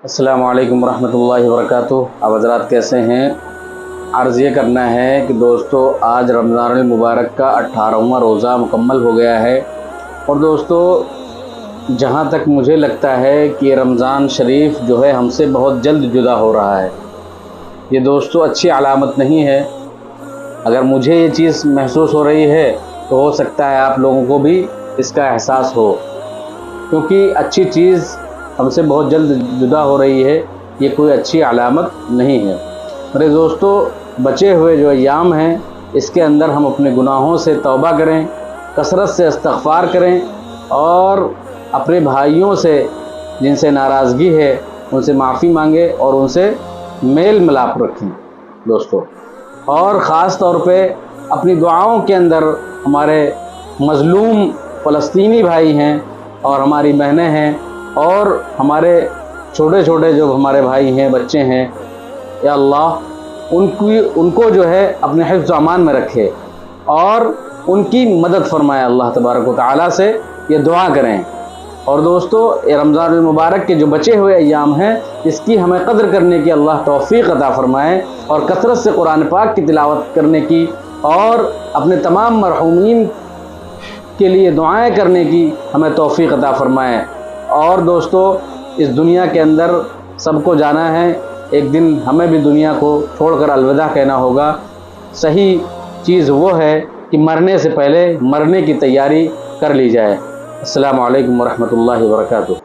السلام علیکم ورحمۃ اللہ وبرکاتہ۔ آپ حضرات کیسے ہیں؟ عرض یہ کرنا ہے کہ دوستو آج رمضان المبارک کا 18واں روزہ مکمل ہو گیا ہے، اور دوستو جہاں تک مجھے لگتا ہے کہ رمضان شریف جو ہے ہم سے بہت جلد جدا ہو رہا ہے۔ یہ دوستو اچھی علامت نہیں ہے۔ اگر مجھے یہ چیز محسوس ہو رہی ہے تو ہو سکتا ہے آپ لوگوں کو بھی اس کا احساس ہو، کیونکہ اچھی چیز ہم سے بہت جلد جدا ہو رہی ہے، یہ کوئی اچھی علامت نہیں ہے۔ میرے دوستو، بچے ہوئے جو ایام ہیں اس کے اندر ہم اپنے گناہوں سے توبہ کریں، کثرت سے استغفار کریں، اور اپنے بھائیوں سے جن سے ناراضگی ہے ان سے معافی مانگیں اور ان سے میل ملاپ رکھیں دوستو۔ اور خاص طور پہ اپنی دعاؤں کے اندر ہمارے مظلوم فلسطینی بھائی ہیں اور ہماری بہنیں ہیں، اور ہمارے چھوٹے چھوٹے جو ہمارے بھائی ہیں، بچے ہیں، یا اللہ ان کو جو ہے اپنے حفظ و امان میں رکھے اور ان کی مدد فرمائے۔ اللہ تبارک و تعالیٰ سے یہ دعا کریں۔ اور دوستو، یہ رمضان المبارک کے جو بچے ہوئے ایام ہیں اس کی ہمیں قدر کرنے کی اللہ توفیق عطا فرمائے، اور کثرت سے قرآن پاک کی تلاوت کرنے کی اور اپنے تمام مرحومین کے لیے دعائیں کرنے کی ہمیں توفیق عطا فرمائے۔ اور دوستو، اس دنیا کے اندر سب کو جانا ہے، ایک دن ہمیں بھی دنیا کو چھوڑ کر الوداع کہنا ہوگا۔ صحیح چیز وہ ہے کہ مرنے سے پہلے مرنے کی تیاری کر لی جائے۔ السلام علیکم ورحمۃ اللہ وبرکاتہ۔